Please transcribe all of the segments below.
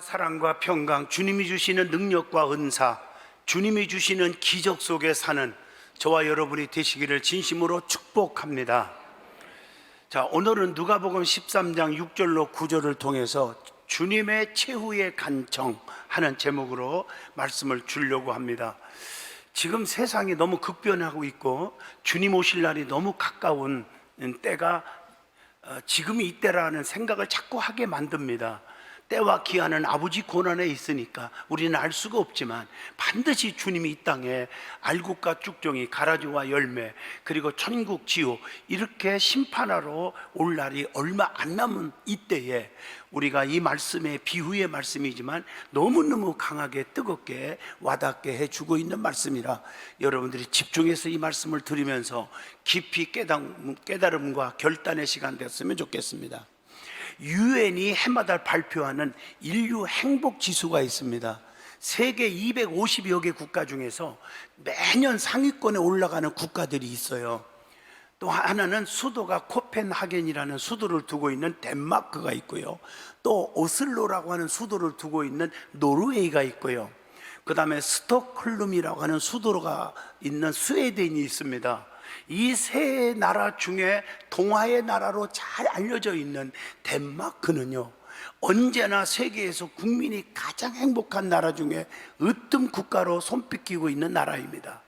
사랑과 평강, 주님이 주시는 능력과 은사, 주님이 주시는 기적 속에 사는 저와 여러분이 되시기를 진심으로 축복합니다. 자, 오늘은 누가복음 13장 6절로 9절을 통해서 주님의 최후의 간청 하는 제목으로 말씀을 주려고 합니다. 지금 세상이 너무 급변하고 있고 주님 오실 날이 너무 가까운 때가 지금이 이때라는 생각을 자꾸 하게 만듭니다. 때와 기한은 아버지 권한에 있으니까 우리는 알 수가 없지만 반드시 주님이 이 땅에 알곡과 쭉정이, 가라지와 열매, 그리고 천국 지옥 이렇게 심판하러 올 날이 얼마 안 남은 이때에 우리가 이 말씀의 비유의 말씀이지만 너무너무 강하게 뜨겁게 와닿게 해주고 있는 말씀이라 여러분들이 집중해서 이 말씀을 들으면서 깊이 깨달음과 결단의 시간 됐으면 좋겠습니다. 유엔이 해마다 발표하는 인류 행복 지수가 있습니다. 세계 250여 개 국가 중에서 매년 상위권에 올라가는 국가들이 있어요. 또 하나는 수도가 코펜하겐이라는 수도를 두고 있는 덴마크가 있고요, 또 오슬로라고 하는 수도를 두고 있는 노르웨이가 있고요, 그 다음에 스톡홀름이라고 하는 수도가 있는 스웨덴이 있습니다. 이 세 나라 중에 동화의 나라로 잘 알려져 있는 덴마크는요, 언제나 세계에서 국민이 가장 행복한 나라 중에 으뜸 국가로 손꼽히고 있는 나라입니다.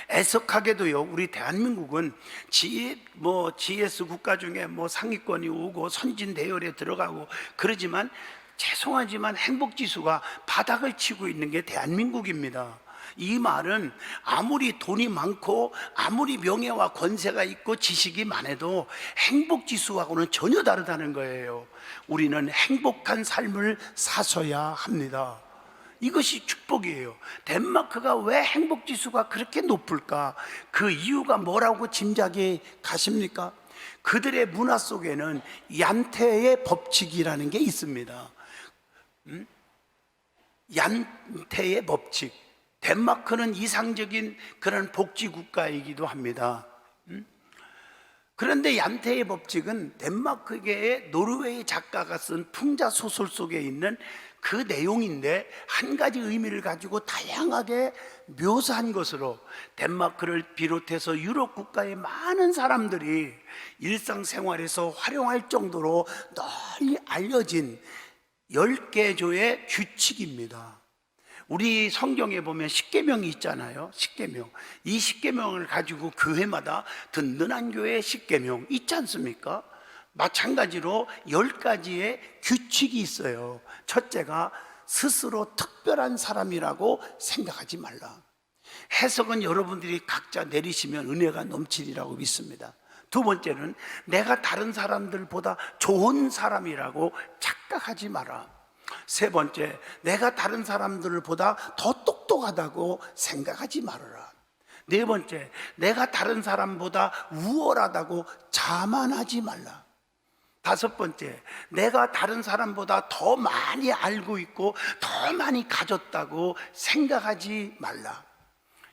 애석하게도요, 우리 대한민국은 GS 국가 중에 상위권이 오고 선진 대열에 들어가고 그러지만 죄송하지만 행복지수가 바닥을 치고 있는 게 대한민국입니다. 이 말은 아무리 돈이 많고 아무리 명예와 권세가 있고 지식이 많아도 행복지수하고는 전혀 다르다는 거예요. 우리는 행복한 삶을 사셔야 합니다. 이것이 축복이에요. 덴마크가 왜 행복지수가 그렇게 높을까? 그 이유가 뭐라고 짐작이 가십니까? 그들의 문화 속에는 얀테의 법칙이라는 게 있습니다. 얀테의 법칙. 덴마크는 이상적인 그런 복지국가이기도 합니다. 그런데 얀테의 법칙은 덴마크계의 노르웨이 작가가 쓴 풍자 소설 속에 있는 그 내용인데 한 가지 의미를 가지고 다양하게 묘사한 것으로 덴마크를 비롯해서 유럽 국가의 많은 사람들이 일상생활에서 활용할 정도로 널리 알려진 10개조의 규칙입니다. 우리 성경에 보면 십계명이 있잖아요. 십계명. 이 십계명을 가지고 교회마다 든든한 교회 십계명 있지 않습니까? 마찬가지로 10가지의 규칙이 있어요. 첫째가 스스로 특별한 사람이라고 생각하지 말라. 해석은 여러분들이 각자 내리시면 은혜가 넘치리라고 믿습니다. 두 번째는 내가 다른 사람들보다 좋은 사람이라고 착각하지 마라. 세 번째, 내가 다른 사람들보다 더 똑똑하다고 생각하지 말아라. 네 번째, 내가 다른 사람보다 우월하다고 자만하지 말라. 다섯 번째, 내가 다른 사람보다 더 많이 알고 있고 더 많이 가졌다고 생각하지 말라.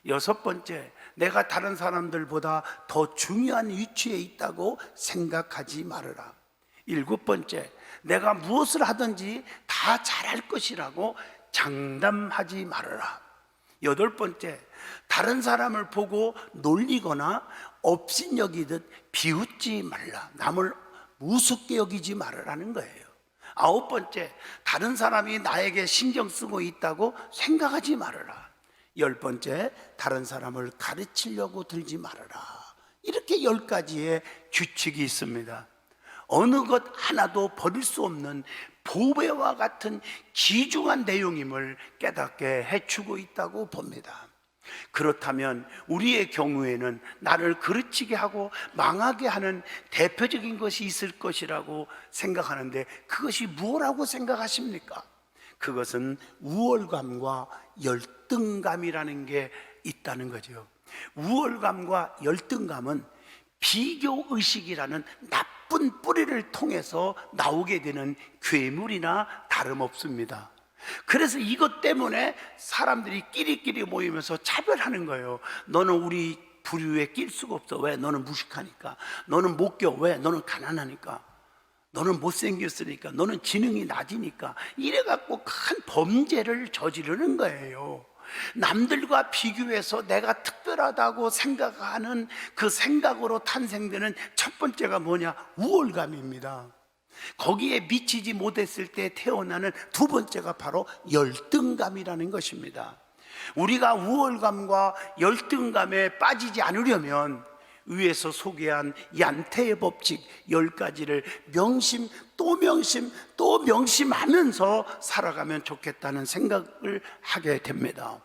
여섯 번째, 내가 다른 사람들보다 더 중요한 위치에 있다고 생각하지 말아라. 일곱 번째, 내가 무엇을 하든지 다 잘할 것이라고 장담하지 말아라. 여덟 번째, 다른 사람을 보고 놀리거나 업신여기듯 비웃지 말라. 남을 우습게 여기지 말으라는 거예요. 아홉 번째, 다른 사람이 나에게 신경 쓰고 있다고 생각하지 말아라. 열 번째, 다른 사람을 가르치려고 들지 말아라. 이렇게 10가지의 규칙이 있습니다. 어느 것 하나도 버릴 수 없는 보배와 같은 귀중한 내용임을 깨닫게 해주고 있다고 봅니다. 그렇다면 우리의 경우에는 나를 그르치게 하고 망하게 하는 대표적인 것이 있을 것이라고 생각하는데 그것이 무엇이라고 생각하십니까? 그것은 우월감과 열등감이라는 게 있다는 거죠. 우월감과 열등감은 비교의식이라는 나쁜 뿌리를 통해서 나오게 되는 괴물이나 다름없습니다. 그래서 이것 때문에 사람들이 끼리끼리 모이면서 차별하는 거예요. 너는 우리 부류에 낄 수가 없어. 왜? 너는 무식하니까. 너는 못 껴. 왜? 너는 가난하니까. 너는 못생겼으니까, 너는 지능이 낮으니까, 이래갖고 큰 범죄를 저지르는 거예요. 남들과 비교해서 내가 특별하다고 생각하는 그 생각으로 탄생되는 첫 번째가 뭐냐? 우월감입니다. 거기에 미치지 못했을 때 태어나는 두 번째가 바로 열등감이라는 것입니다. 우리가 우월감과 열등감에 빠지지 않으려면 위에서 소개한 얀테의 법칙 10가지를 명심 또 명심 또 명심하면서 살아가면 좋겠다는 생각을 하게 됩니다.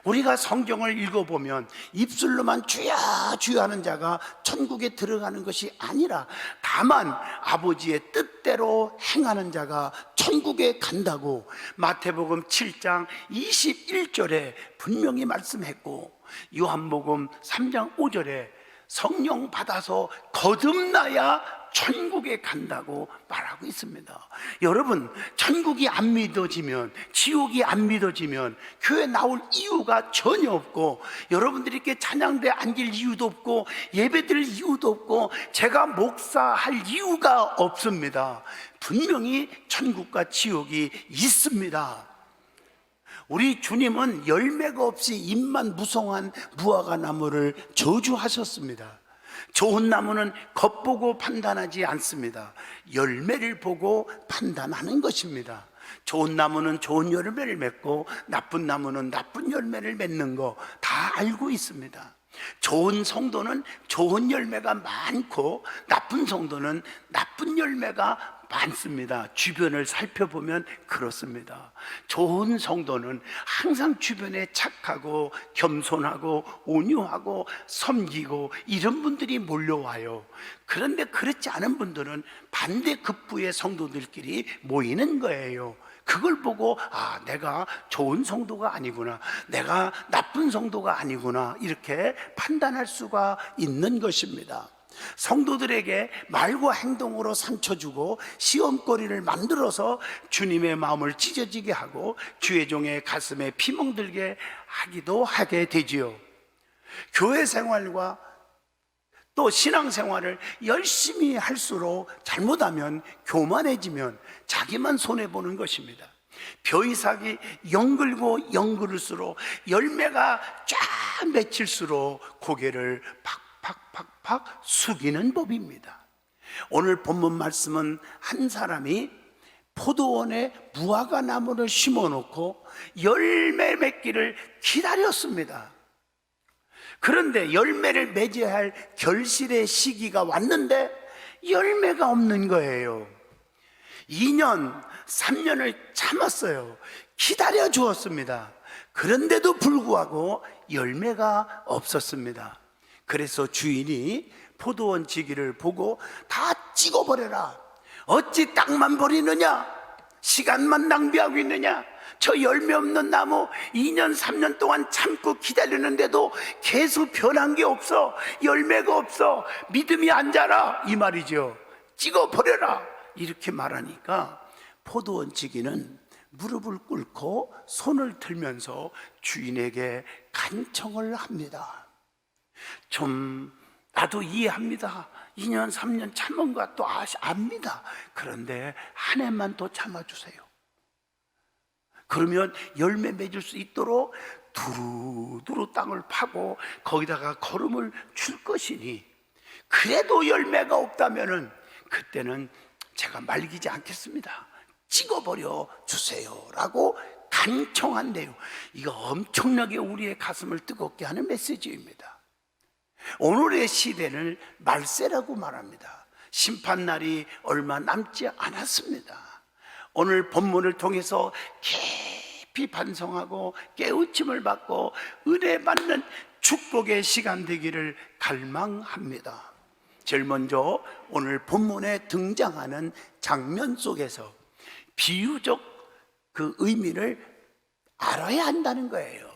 우리가 성경을 읽어보면 입술로만 주여 주여 하는 자가 천국에 들어가는 것이 아니라 다만 아버지의 뜻대로 행하는 자가 천국에 간다고 마태복음 7장 21절에 분명히 말씀했고, 요한복음 3장 5절에 성령 받아서 거듭나야 천국에 간다고 말하고 있습니다. 여러분, 천국이 안 믿어지면, 지옥이 안 믿어지면 교회 나올 이유가 전혀 없고, 여러분들이 이렇게 찬양대에 앉을 이유도 없고, 예배 드릴 이유도 없고, 제가 목사할 이유가 없습니다. 분명히 천국과 지옥이 있습니다. 우리 주님은 열매가 없이 잎만 무성한 무화과 나무를 저주하셨습니다. 좋은 나무는 겉보고 판단하지 않습니다. 열매를 보고 판단하는 것입니다. 좋은 나무는 좋은 열매를 맺고 나쁜 나무는 나쁜 열매를 맺는 거 다 알고 있습니다. 좋은 성도는 좋은 열매가 많고 나쁜 성도는 나쁜 열매가 많습니다. 주변을 살펴보면 그렇습니다. 좋은 성도는 항상 주변에 착하고 겸손하고 온유하고 섬기고 이런 분들이 몰려와요. 그런데 그렇지 않은 분들은 반대급부의 성도들끼리 모이는 거예요. 그걸 보고 내가 좋은 성도가 아니구나, 내가 나쁜 성도가 아니구나, 이렇게 판단할 수가 있는 것입니다. 성도들에게 말과 행동으로 상처 주고 시험거리를 만들어서 주님의 마음을 찢어지게 하고 주의 종의 가슴에 피멍들게 하게 되지요. 교회 생활과 또 신앙생활을 열심히 할수록 잘못하면 교만해지면 자기만 손해보는 것입니다. 벼이삭이 영글고 영글을수록 열매가 쫙 맺힐수록 고개를 팍팍팍팍 숙이는 법입니다. 오늘 본문 말씀은 한 사람이 포도원에 무화과 나무를 심어놓고 열매 맺기를 기다렸습니다. 그런데 열매를 맺어야 할 결실의 시기가 왔는데 열매가 없는 거예요. 2년, 3년을 참았어요. 기다려 주었습니다. 그런데도 불구하고 열매가 없었습니다. 그래서 주인이 포도원 지기를 보고 다 찍어버려라. 어찌 땅만 버리느냐? 시간만 낭비하고 있느냐? 저 열매 없는 나무 2년 3년 동안 참고 기다리는데도 계속 변한 게 없어. 열매가 없어. 믿음이 안 자라, 이 말이죠. 찍어버려라, 이렇게 말하니까 포도원 지기는 무릎을 꿇고 손을 들면서 주인에게 간청을 합니다. 좀 나도 이해합니다. 2년 3년 참은 것도 압니다. 그런데 한 해만 더 참아주세요. 그러면 열매 맺을 수 있도록 두루두루 땅을 파고 거기다가 거름을 줄 것이니, 그래도 열매가 없다면은 그때는 제가 말리지 않겠습니다. 찍어버려 주세요 라고 간청한대요. 이거 엄청나게 우리의 가슴을 뜨겁게 하는 메시지입니다. 오늘의 시대는 말세라고 말합니다. 심판날이 얼마 남지 않았습니다. 오늘 본문을 통해서 깊이 반성하고 깨우침을 받고 은혜 받는 축복의 시간 되기를 갈망합니다. 제일 먼저 오늘 본문에 등장하는 장면 속에서 비유적 그 의미를 알아야 한다는 거예요.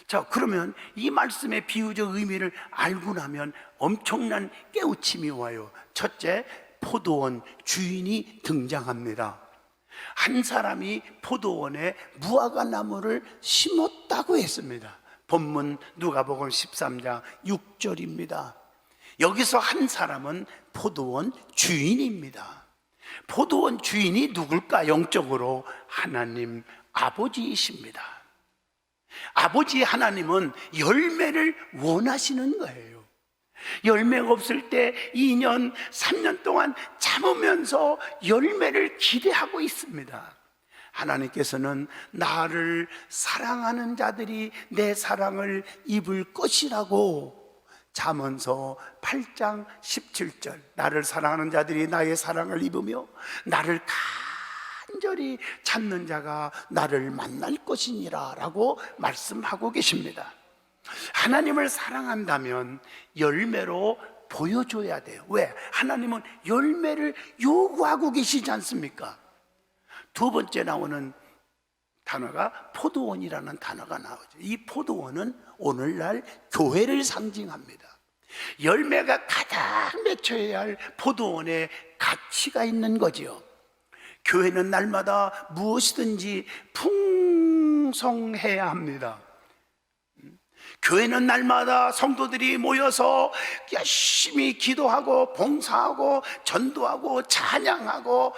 자, 그러면 이 말씀의 비유적 의미를 알고 나면 엄청난 깨우침이 와요. 첫째, 포도원 주인이 등장합니다. 한 사람이 포도원에 무화과 나무를 심었다고 했습니다. 본문 누가복음 13장 6절입니다. 여기서 한 사람은 포도원 주인입니다. 포도원 주인이 누굴까? 영적으로 하나님 아버지이십니다. 아버지 하나님은 열매를 원하시는 거예요. 열매가 없을 때 2년, 3년 동안 참으면서 열매를 기대하고 있습니다. 하나님께서는 나를 사랑하는 자들이 내 사랑을 입을 것이라고 잠언서 8장 17절, 나를 사랑하는 자들이 나의 사랑을 입으며 나를 간절히 찾는 자가 나를 만날 것이니라 라고 말씀하고 계십니다. 하나님을 사랑한다면 열매로 보여줘야 돼요. 왜? 하나님은 열매를 요구하고 계시지 않습니까? 두 번째 나오는 단어가 포도원이라는 단어가 나오죠. 이 포도원은 오늘날 교회를 상징합니다. 열매가 가득 맺혀야 할 포도원에 가치가 있는 거지요. 교회는 날마다 무엇이든지 풍성해야 합니다. 교회는 날마다 성도들이 모여서 열심히 기도하고 봉사하고 전도하고 찬양하고,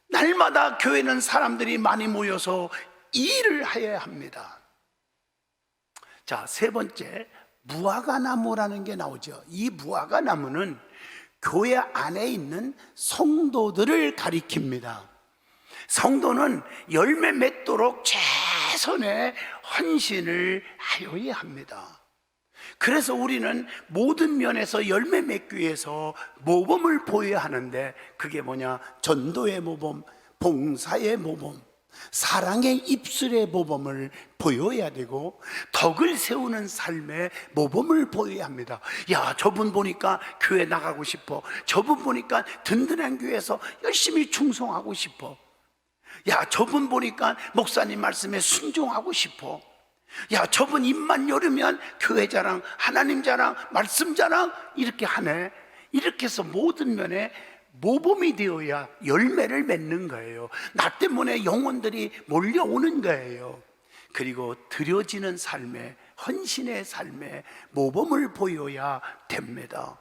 날마다 교회는 사람들이 많이 모여서 일을 해야 합니다. 자, 세 번째, 무화과나무라는 게 나오죠. 이 무화과나무는 교회 안에 있는 성도들을 가리킵니다. 성도는 열매 맺도록 최선의 헌신을 하여야 합니다. 그래서 우리는 모든 면에서 열매 맺기 위해서 모범을 보여야 하는데, 그게 뭐냐? 전도의 모범, 봉사의 모범, 사랑의 입술의 모범을 보여야 되고, 덕을 세우는 삶의 모범을 보여야 합니다. 야, 저분 보니까 교회 나가고 싶어. 저분 보니까 든든한 교회에서 열심히 충성하고 싶어. 야, 저분 보니까 목사님 말씀에 순종하고 싶어. 야, 저분 입만 열으면 교회 자랑, 하나님 자랑, 말씀 자랑 이렇게 하네. 이렇게 해서 모든 면에 모범이 되어야 열매를 맺는 거예요. 나 때문에 영혼들이 몰려오는 거예요. 그리고 드려지는 삶에, 헌신의 삶에 모범을 보여야 됩니다.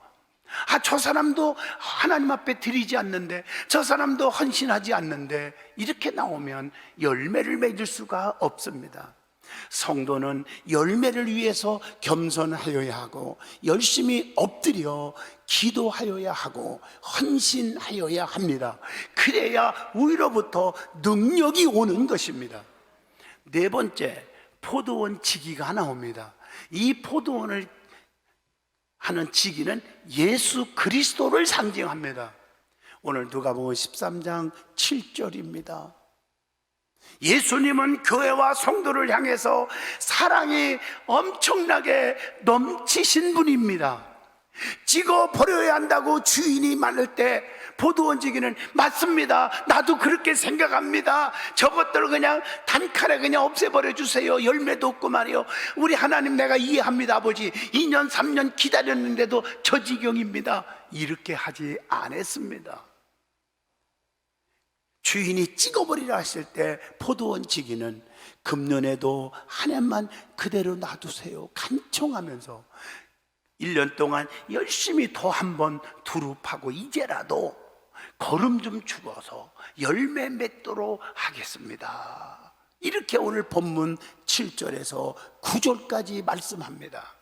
아, 저 사람도 하나님 앞에 드리지 않는데, 저 사람도 헌신하지 않는데, 이렇게 나오면 열매를 맺을 수가 없습니다. 성도는 열매를 위해서 겸손하여야 하고, 열심히 엎드려 기도하여야 하고, 헌신하여야 합니다. 그래야 위로부터 능력이 오는 것입니다. 네 번째, 포도원 지기가 나옵니다. 이 포도원을 하는 지기는 예수 그리스도를 상징합니다. 오늘 누가복음 13장 7절입니다. 예수님은 교회와 성도를 향해서 사랑이 엄청나게 넘치신 분입니다. 찍어 버려야 한다고 주인이 말할 때 포도원 지기는 맞습니다, 나도 그렇게 생각합니다, 저것들을 그냥 단칼에 그냥 없애버려 주세요, 열매도 없고 말이요, 우리 하나님 내가 이해합니다 아버지, 2년 3년 기다렸는데도 저 지경입니다, 이렇게 하지 않았습니다. 주인이 찍어버리라 했을 때 포도원 지기는 금년에도 한 해만 그대로 놔두세요 간청하면서 1년 동안 열심히 더 한 번 두릅하고 이제라도 거름 좀 죽어서 열매 맺도록 하겠습니다, 이렇게 오늘 본문 7절에서 9절까지 말씀합니다.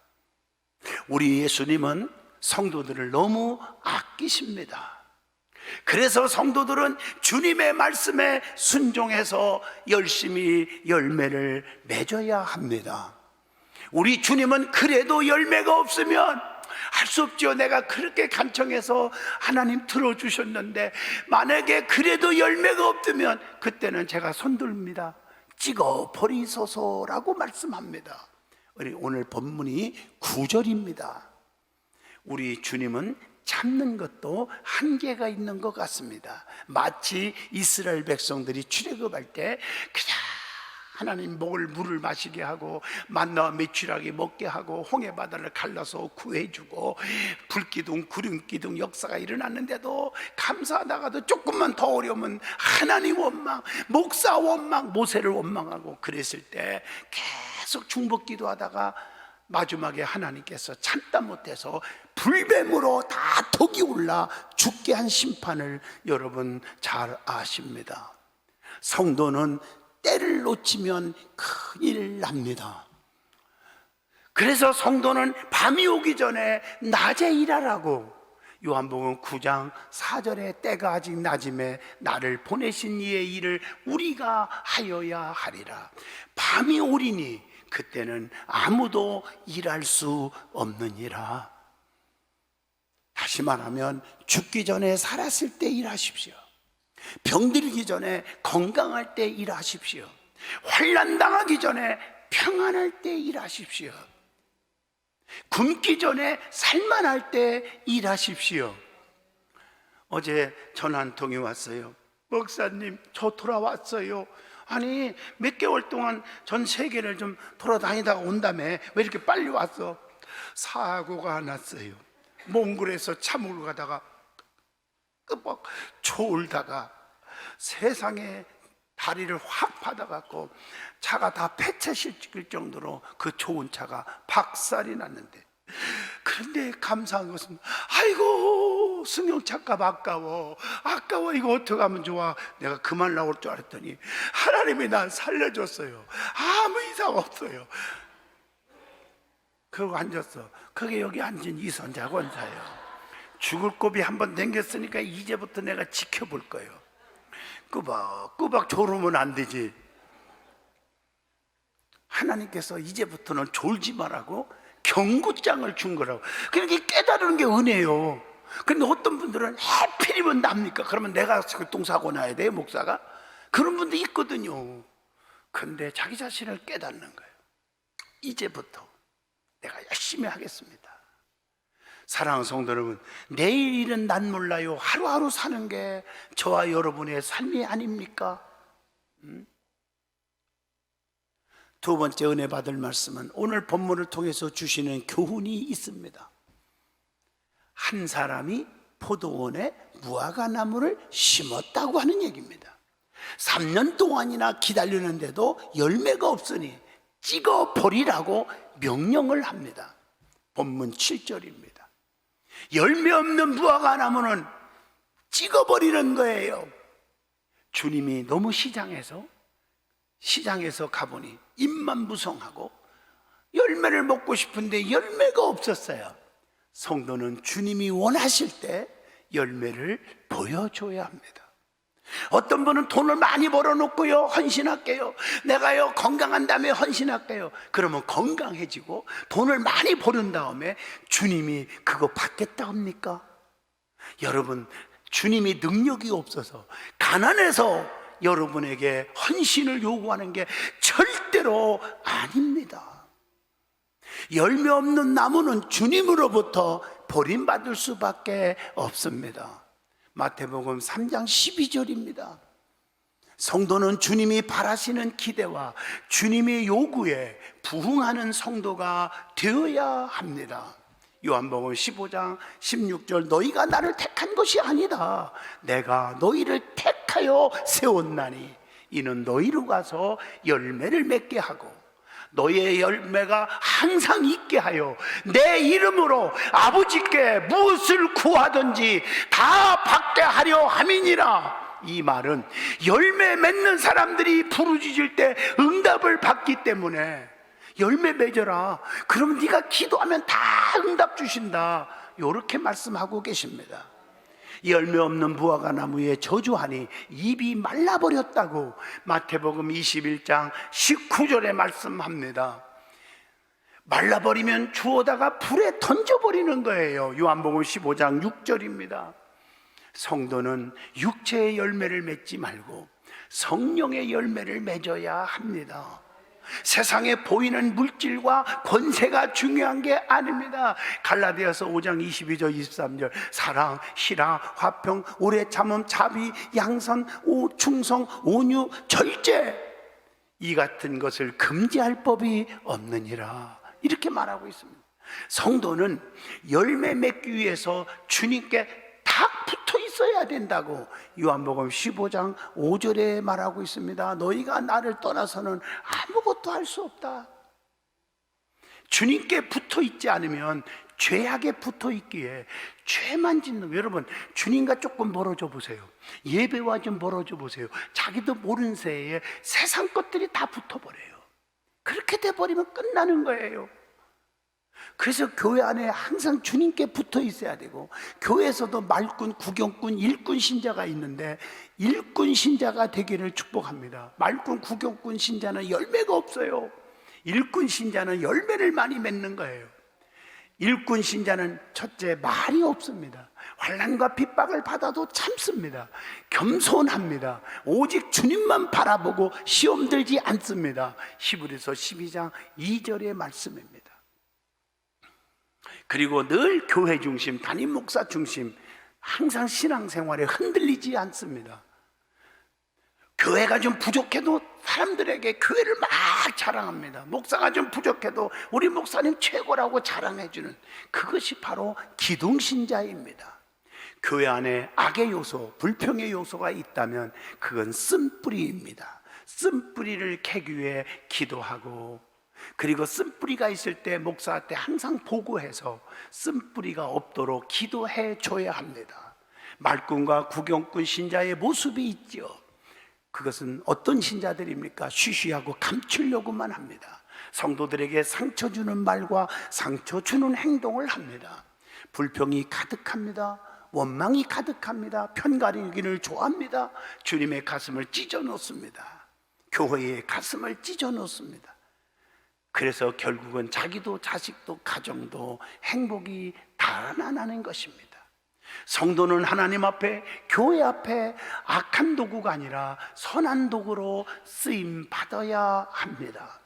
우리 예수님은 성도들을 너무 아끼십니다. 그래서 성도들은 주님의 말씀에 순종해서 열심히 열매를 맺어야 합니다. 우리 주님은 그래도 열매가 없으면 할 수 없죠. 내가 그렇게 간청해서 하나님 들어주셨는데 만약에 그래도 열매가 없으면 그때는 제가 손듭니다, 찍어 버리소서라고 말씀합니다. 오늘 본문이 9절입니다. 우리 주님은 참는 것도 한계가 있는 것 같습니다. 마치 이스라엘 백성들이 출애굽할 때 그냥 하나님 목을 물을 마시게 하고 만나와 메추라기 먹게 하고 홍해바다를 갈라서 구해주고 불기둥 구름기둥 역사가 일어났는데도 감사하다가도 조금만 더 어려우면 하나님 원망, 목사 원망, 모세를 원망하고 그랬을 때 계속 중복 기도하다가 마지막에 하나님께서 참다 못해서 불뱀으로 다 독이 올라 죽게 한 심판을 여러분 잘 아십니다. 성도는 때를 놓치면 큰일 납니다. 그래서 성도는 밤이 오기 전에 낮에 일하라고, 요한복음 9장 4절에 때가 아직 낮음에 나를 보내신 이의 일을 우리가 하여야 하리라. 밤이 오리니 그때는 아무도 일할 수 없느니라. 다시 말하면 죽기 전에 살았을 때 일하십시오. 병들기 전에 건강할 때 일하십시오. 환난 당하기 전에 평안할 때 일하십시오. 굶기 전에 살만할 때 일하십시오. 어제 전화 한 통이 왔어요. 목사님, 저 돌아왔어요. 아니, 몇 개월 동안 전 세계를 좀 돌아다니다가 온다며 왜 이렇게 빨리 왔어? 사고가 났어요. 몽골에서 차 몰고 가다가 끄벅 졸다가 세상에 다리를 확 받아갖고 차가 다 폐차실 찍을 정도로 그 좋은 차가 박살이 났는데, 그런데 감사한 것은 아이고 승용차값 아까워 이거 어떻게 하면 좋아. 내가 그만 나올 줄 알았더니 하나님이 날 살려줬어요. 아무 이상 없어요. 그러고 앉았어. 그게 여기 앉은 이선자 권사예요. 죽을 고비 한번 당겼으니까 이제부터 내가 지켜볼 거예요. 꾸벅꾸벅 졸으면 안 되지. 하나님께서 이제부터는 졸지 말라고 경고장을 준 거라고. 그러니까 깨달은 게 은혜예요. 그런데 어떤 분들은 하필이면 납니까? 그러면 내가 교통사고 나야 돼요, 목사가? 그런 분도 있거든요. 그런데 자기 자신을 깨닫는 거예요. 이제부터 내가 열심히 하겠습니다. 사랑하는 성도 여러분, 내일 일은 난 몰라요. 하루하루 사는 게 저와 여러분의 삶이 아닙니까? 두 번째 은혜 받을 말씀은 오늘 본문을 통해서 주시는 교훈이 있습니다. 한 사람이 포도원에 무화과나무를 심었다고 하는 얘기입니다. 3년 동안이나 기다리는데도 열매가 없으니 찍어버리라고 명령을 합니다. 본문 7절입니다. 열매 없는 무화과나무는 찍어버리는 거예요. 주님이 너무 시장에서 가보니 입만 무성하고 열매를 먹고 싶은데 열매가 없었어요. 성도는 주님이 원하실 때 열매를 보여줘야 합니다. 어떤 분은 돈을 많이 벌어놓고요, 헌신할게요. 내가요 건강한 다음에 헌신할게요. 그러면 건강해지고 돈을 많이 버는 다음에 주님이 그거 받겠다 합니까? 여러분, 주님이 능력이 없어서 가난해서 여러분에게 헌신을 요구하는 게 절대로 아닙니다. 열매 없는 나무는 주님으로부터 버림받을 수밖에 없습니다. 마태복음 3장 12절입니다. 성도는 주님이 바라시는 기대와 주님의 요구에 부응하는 성도가 되어야 합니다. 요한복음 15장 16절, 너희가 나를 택한 것이 아니다. 내가 너희를 택하여 세웠나니 이는 너희로 가서 열매를 맺게 하고 너희의 열매가 항상 있게 하여 내 이름으로 아버지께 무엇을 구하든지 다 받게 하려 함이니라. 이 말은 열매 맺는 사람들이 부르짖을 때 응답을 받기 때문에 열매 맺어라. 그럼 네가 기도하면 다 응답 주신다. 이렇게 말씀하고 계십니다. 열매 없는 무화과나무에 저주하니 입이 말라버렸다고 마태복음 21장 19절에 말씀합니다. 말라버리면 주워다가 불에 던져버리는 거예요. 요한복음 15장 6절입니다. 성도는 육체의 열매를 맺지 말고 성령의 열매를 맺어야 합니다. 세상에 보이는 물질과 권세가 중요한 게 아닙니다. 갈라디아서 5장 22절 23절 사랑, 희락, 화평, 오래 참음, 자비, 양선, 충성, 온유, 절제, 이 같은 것을 금지할 법이 없느니라, 이렇게 말하고 있습니다. 성도는 열매 맺기 위해서 주님께 딱 붙어 있어야 된다고 요한복음 15장 5절에 말하고 있습니다. 너희가 나를 떠나서는 아무것도 할 수 없다. 주님께 붙어 있지 않으면 죄악에 붙어 있기에 죄만 짓는 거예요. 여러분, 주님과 조금 멀어져 보세요. 예배와 좀 멀어져 보세요. 자기도 모르는 새에 세상 것들이 다 붙어버려요. 그렇게 돼버리면 끝나는 거예요. 그래서 교회 안에 항상 주님께 붙어 있어야 되고, 교회에서도 말꾼, 구경꾼, 일꾼 신자가 있는데 일꾼 신자가 되기를 축복합니다. 말꾼, 구경꾼 신자는 열매가 없어요. 일꾼 신자는 열매를 많이 맺는 거예요. 일꾼 신자는 첫째, 말이 없습니다. 환난과 핍박을 받아도 참습니다. 겸손합니다. 오직 주님만 바라보고 시험 들지 않습니다. 히브리서 12장 2절의 말씀입니다. 그리고 늘 교회 중심, 담임 목사 중심, 항상 신앙생활에 흔들리지 않습니다. 교회가 좀 부족해도 사람들에게 교회를 막 자랑합니다. 목사가 좀 부족해도 우리 목사님 최고라고 자랑해주는, 그것이 바로 기둥신자입니다. 교회 안에 악의 요소, 불평의 요소가 있다면 그건 쓴뿌리입니다. 쓴뿌리를 캐기 위해 기도하고, 그리고 쓴뿌리가 있을 때 목사한테 항상 보고해서 쓴뿌리가 없도록 기도해 줘야 합니다. 말꾼과 구경꾼 신자의 모습이 있죠. 그것은 어떤 신자들입니까? 쉬쉬하고 감추려고만 합니다. 성도들에게 상처 주는 말과 상처 주는 행동을 합니다. 불평이 가득합니다. 원망이 가득합니다. 편가르기를 좋아합니다. 주님의 가슴을 찢어 놓습니다. 교회의 가슴을 찢어 놓습니다. 그래서 결국은 자기도 자식도 가정도 행복이 달아나는 것입니다. 성도는 하나님 앞에, 교회 앞에 악한 도구가 아니라 선한 도구로 쓰임 받아야 합니다.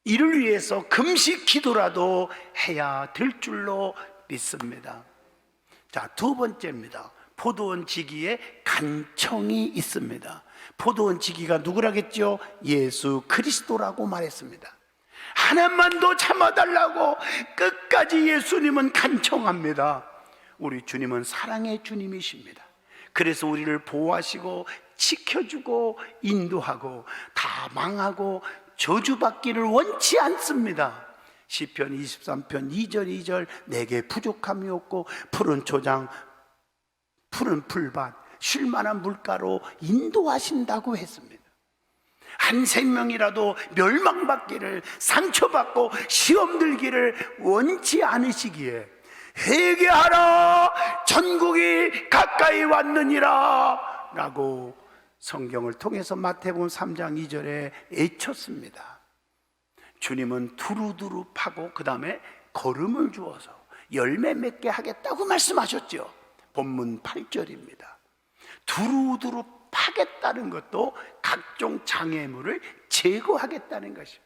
이를 위해서 금식 기도라도 해야 될 줄로 믿습니다. 자, 두 번째입니다. 포도원 지기에 간청이 있습니다. 포도원 지기가 누구라겠죠? 예수 그리스도라고 말했습니다. 하나만 더 참아달라고 끝까지 예수님은 간청합니다. 우리 주님은 사랑의 주님이십니다. 그래서 우리를 보호하시고 지켜주고 인도하고 다 망하고 저주받기를 원치 않습니다. 시편 23편 2절 2절 내게 부족함이 없고 푸른 초장 푸른 풀밭 쉴만한 물가로 인도하신다고 했습니다. 한 생명이라도 멸망받기를, 상처받고 시험 들기를 원치 않으시기에 회개하라, 천국이 가까이 왔느니라 라고 성경을 통해서 마태복음 3장 2절에 외쳤습니다. 주님은 두루두루 파고 그 다음에 거름을 주어서 열매 맺게 하겠다고 말씀하셨죠. 본문 8절입니다. 두루두루 파겠다는 것도 각종 장애물을 제거하겠다는 것입니다.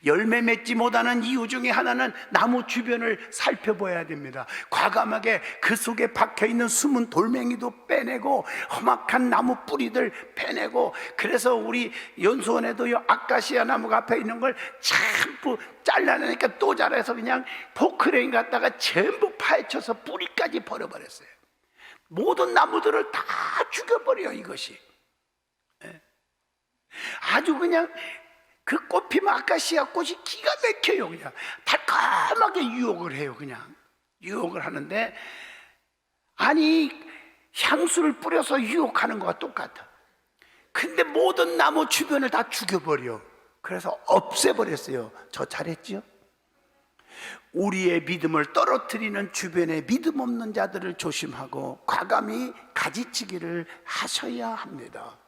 열매 맺지 못하는 이유 중에 하나는 나무 주변을 살펴봐야 됩니다. 과감하게 그 속에 박혀있는 숨은 돌멩이도 빼내고 험악한 나무 뿌리들 빼내고, 그래서 우리 연수원에도 아카시아 나무가 앞에 있는 걸 전부 잘라내니까 또 자라서 그냥 포크레인 갖다가 전부 파헤쳐서 뿌리까지 버려버렸어요. 모든 나무들을 다 죽여버려요. 이것이 아주 그냥 그 꽃 피면 아카시아 꽃이 기가 막혀요. 그냥 달콤하게 유혹을 해요. 그냥 유혹을 하는데, 아니 향수를 뿌려서 유혹하는 거와 똑같아. 근데 모든 나무 주변을 다 죽여버려. 그래서 없애버렸어요. 저 잘했죠? 우리의 믿음을 떨어뜨리는 주변의 믿음 없는 자들을 조심하고 과감히 가지치기를 하셔야 합니다.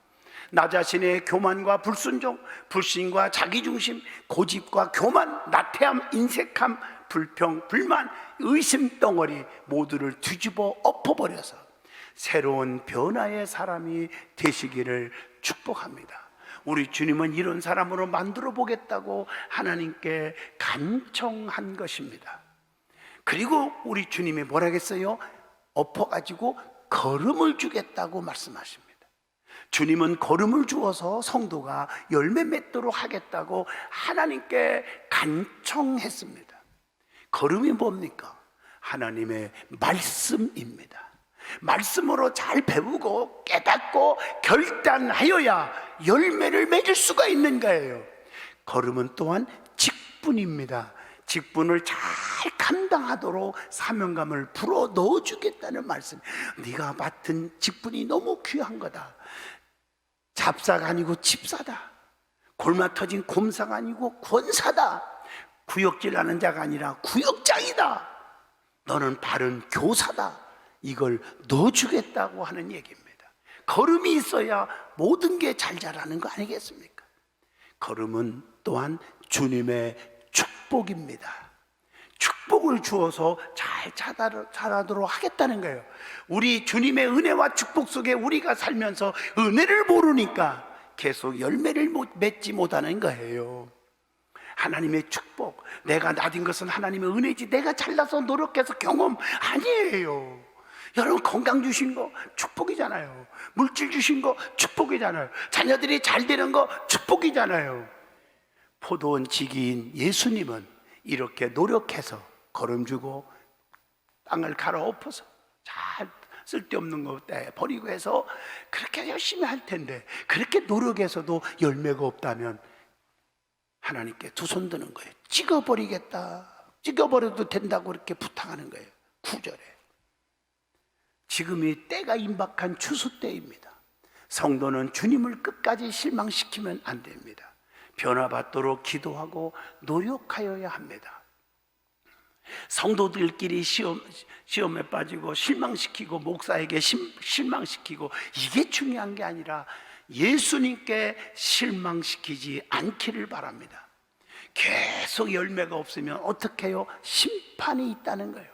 나 자신의 교만과 불순종, 불신과 자기중심, 고집과 교만, 나태함, 인색함, 불평, 불만, 의심 덩어리 모두를 뒤집어 엎어버려서 새로운 변화의 사람이 되시기를 축복합니다. 우리 주님은 이런 사람으로 만들어 보겠다고 하나님께 간청한 것입니다. 그리고 우리 주님이 뭐라겠어요? 엎어가지고 거름을 주겠다고 말씀하십니다. 주님은 거름을 주어서 성도가 열매 맺도록 하겠다고 하나님께 간청했습니다. 거름이 뭡니까? 하나님의 말씀입니다. 말씀으로 잘 배우고 깨닫고 결단하여야 열매를 맺을 수가 있는 거예요. 거름은 또한 직분입니다. 직분을 잘 감당하도록 사명감을 불어 넣어주겠다는 말씀. 네가 맡은 직분이 너무 귀한 거다. 잡사가 아니고 집사다. 골마 터진 곰사가 아니고 권사다. 구역질하는 자가 아니라 구역장이다. 너는 바른 교사다. 이걸 넣어주겠다고 하는 얘기입니다. 걸음이 있어야 모든 게 잘 자라는 거 아니겠습니까? 걸음은 또한 주님의 축복입니다. 축복을 주어서 잘 자라도록 하겠다는 거예요. 우리 주님의 은혜와 축복 속에 우리가 살면서 은혜를 모르니까 계속 열매를 맺지 못하는 거예요. 하나님의 축복, 내가 나딘 것은 하나님의 은혜지 내가 잘나서 노력해서 경험 아니에요. 여러분, 건강 주신 거 축복이잖아요. 물질 주신 거 축복이잖아요. 자녀들이 잘 되는 거 축복이잖아요. 포도원 지기인 예수님은 이렇게 노력해서 걸음 주고 땅을 갈아엎어서 잘 쓸데없는 거 버리고 해서 그렇게 열심히 할 텐데, 그렇게 노력해서도 열매가 없다면 하나님께 두 손 드는 거예요. 찍어버리겠다. 찍어버려도 된다고 이렇게 부탁하는 거예요. 9절에. 지금이 때가 임박한 추수 때입니다. 성도는 주님을 끝까지 실망시키면 안 됩니다. 변화받도록 기도하고 노력하여야 합니다. 성도들끼리 시험에 빠지고 실망시키고 목사에게 실망시키고 이게 중요한 게 아니라 예수님께 실망시키지 않기를 바랍니다. 계속 열매가 없으면 어떻게 해요? 심판이 있다는 거예요.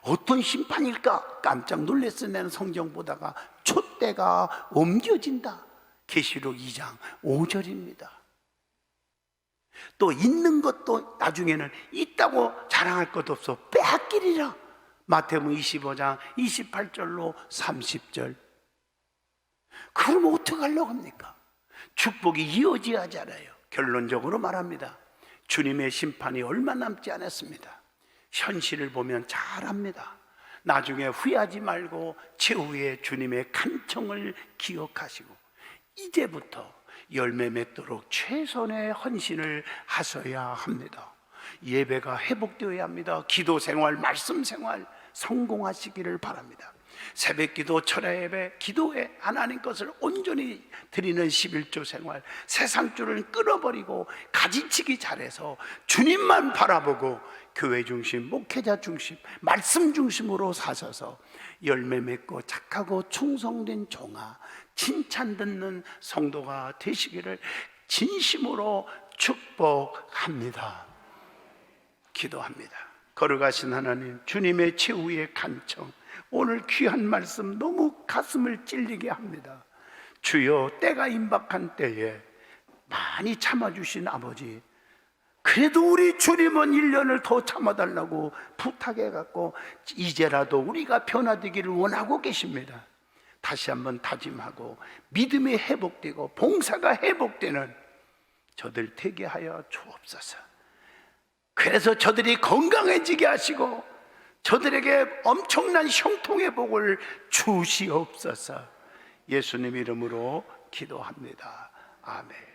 어떤 심판일까? 깜짝 놀랐어요. 나는 성경 보다가 촛대가 옮겨진다. 계시록 2장 5절입니다. 또 있는 것도 나중에는 있다고 자랑할 것도 없어 빼앗기리라. 마태복음 25장 28절로 30절. 그러면 어떻게 하려고 합니까? 축복이 이어져야 하잖아요. 결론적으로 말합니다. 주님의 심판이 얼마 남지 않았습니다. 현실을 보면 잘 압니다. 나중에 후회하지 말고 최후의 주님의 간청을 기억하시고 이제부터 열매 맺도록 최선의 헌신을 하셔야 합니다. 예배가 회복되어야 합니다. 기도 생활, 말씀 생활 성공하시기를 바랍니다. 새벽기도, 철야 예배, 기도에 하나님 것을 온전히 드리는 11조 생활, 세상줄을 끊어버리고 가지치기 잘해서 주님만 바라보고 교회 중심, 목회자 중심, 말씀 중심으로 사셔서 열매 맺고 착하고 충성된 종아, 칭찬 듣는 성도가 되시기를 진심으로 축복합니다. 기도합니다. 걸어가신 하나님, 주님의 최후의 간청, 오늘 귀한 말씀 너무 가슴을 찔리게 합니다. 주여, 때가 임박한 때에 많이 참아주신 아버지, 그래도 우리 주님은 1년을 더 참아달라고 부탁해갖고 이제라도 우리가 변화되기를 원하고 계십니다. 다시 한번 다짐하고 믿음이 회복되고 봉사가 회복되는 저들 되게 하여 주옵소서. 그래서 저들이 건강해지게 하시고 저들에게 엄청난 형통의 복을 주시옵소서. 예수님 이름으로 기도합니다. 아멘.